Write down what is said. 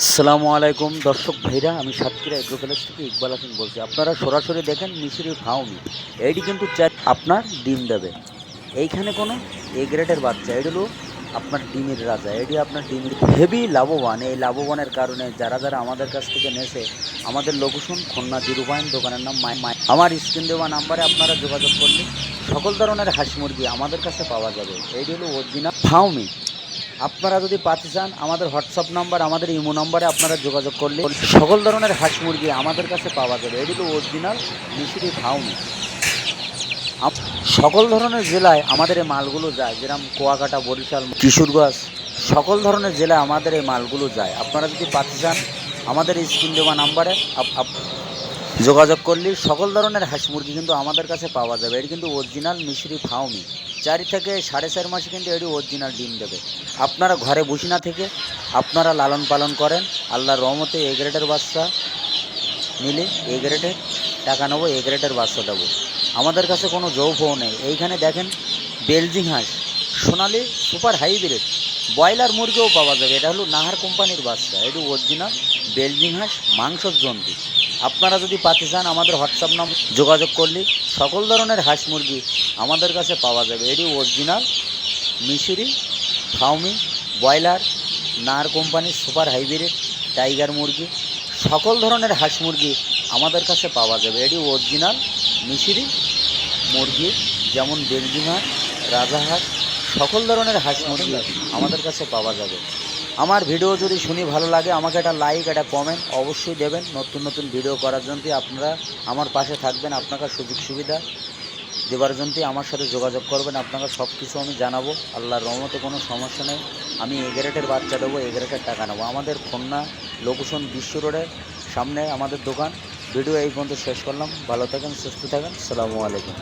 আসসালামু আলাইকুম দর্শক ভাইরা, আমি সাতক্ষীরা এগ্রো প্যালেস থেকে ইকবাল হাসান বলছি। আপনারা সরাসরি দেখেন মিশরি ফাউমি, এইটি কিন্তু আপনার ডিম দেবে। এইখানে কোনো এ গ্রেডের বাচ্চা, এটি হলো আপনার ডিমের রাজা, এটি আপনার ডিমের হেভি লাভবান। এই লাভবানের কারণে যারা যারা আমাদের কাছ থেকে নেছে, আমাদের লোকেশন খুলনা জিরোপয়েন্ট, দোকানের নাম মাই। আমার স্ক্রিন দেওয়া নাম্বারে আপনারা যোগাযোগ করলে সকল ধরনের হাঁস মুরগি আমাদের কাছে পাওয়া যাবে। এইটি হলো অরিজিনাল ফাউমি। আপনারা যদি পাতে চান, আমাদের হোয়াটসঅ্যাপ নাম্বার, আমাদের ইমো নাম্বারে আপনারা যোগাযোগ করলে সকল ধরনের হাঁস মুরগি আমাদের কাছে পাওয়া যাবে। এটি হলো অরিজিনাল মিশরি ফাউমি। সকল ধরনের জেলায় আমাদের এই মালগুলো যায়, যেরকম কুয়াকাটা, বরিশাল, কিশোরগঞ্জ, সকল ধরনের জেলায় আমাদের এই মালগুলো যায়। আপনারা যদি পাতে চান, আমাদের স্ক্রিন দেওয়া নাম্বারে যোগাযোগ করলে সকল ধরনের হাঁস মুরগি কিন্তু আমাদের কাছে পাওয়া যাবে। এটি কিন্তু অরিজিনাল মিশরি ফাউমি। 4 থেকে 4.5 মাসে কিন্তু এটি অরিজিনাল ডিম দেবে। আপনারা ঘরে বসে না থেকে আপনারা লালন পালন করেন, আল্লাহর রহমতে এ গ্রেডের বাচ্চা নিলে এ গ্রেডের টাকা নেবো, এ গ্রেডের বাচ্চা দেবো। আমাদের কাছে কোনো যৌফও নেই। এইখানে দেখেন বেলজিং হাঁস, সোনালি সুপার হাইব্রিড ব্রয়লার মুরগিও পাওয়া যাবে। এটা হলো নাহার কোম্পানির বাচ্চা, এটি অরিজিনাল বেলজিং হাঁস, মাংসর জন্তু। আপনারা যদি পাতে চান, আমাদের হোয়াটসঅ্যাপ নাম্বার যোগাযোগ করলে সকল ধরনের হাঁস মুরগি আমাদের কাছে পাওয়া যাবে। এটি অরিজিনাল মিশরি ফাউমি ব্রয়লার, নাহার কোম্পানির সুপার হাইব্রিড টাইগার মুরগি, সকল ধরনের হাঁস মুরগি আমাদের কাছে পাওয়া যাবে। এটি অরিজিনাল মিশরি মুরগি, যেমন বেলজিং হাঁস, রাজাহাঁস, সকল ধরনের হাঁস মুরগি আমাদের কাছে পাওয়া যাবে। আমার ভিডিও যদি শুনি ভালো লাগে, আমাকে একটা লাইক, একটা কমেন্ট অবশ্যই দেবেন। নতুন নতুন ভিডিও করার জন্য আপনারা আমার পাশে থাকবেন, আপনাকে সুযোগ সুবিধা দেওয়ার জন্য আমার সাথে যোগাযোগ করবেন। আপনাকে সব কিছু আমি জানাবো। আল্লাহর রহমতে কোনো সমস্যা নেই। আমি এ গ্রেডের বাচ্চা দেবো, এ গ্রেডের টাকা নেবো। আমাদের খুলনা লোকেশন বিশ্ব রোডের সামনে আমাদের দোকান। ভিডিও এই পর্যন্ত শেষ করলাম। ভালো থাকেন, সুস্থ থাকেন। আসসালামু আলাইকুম।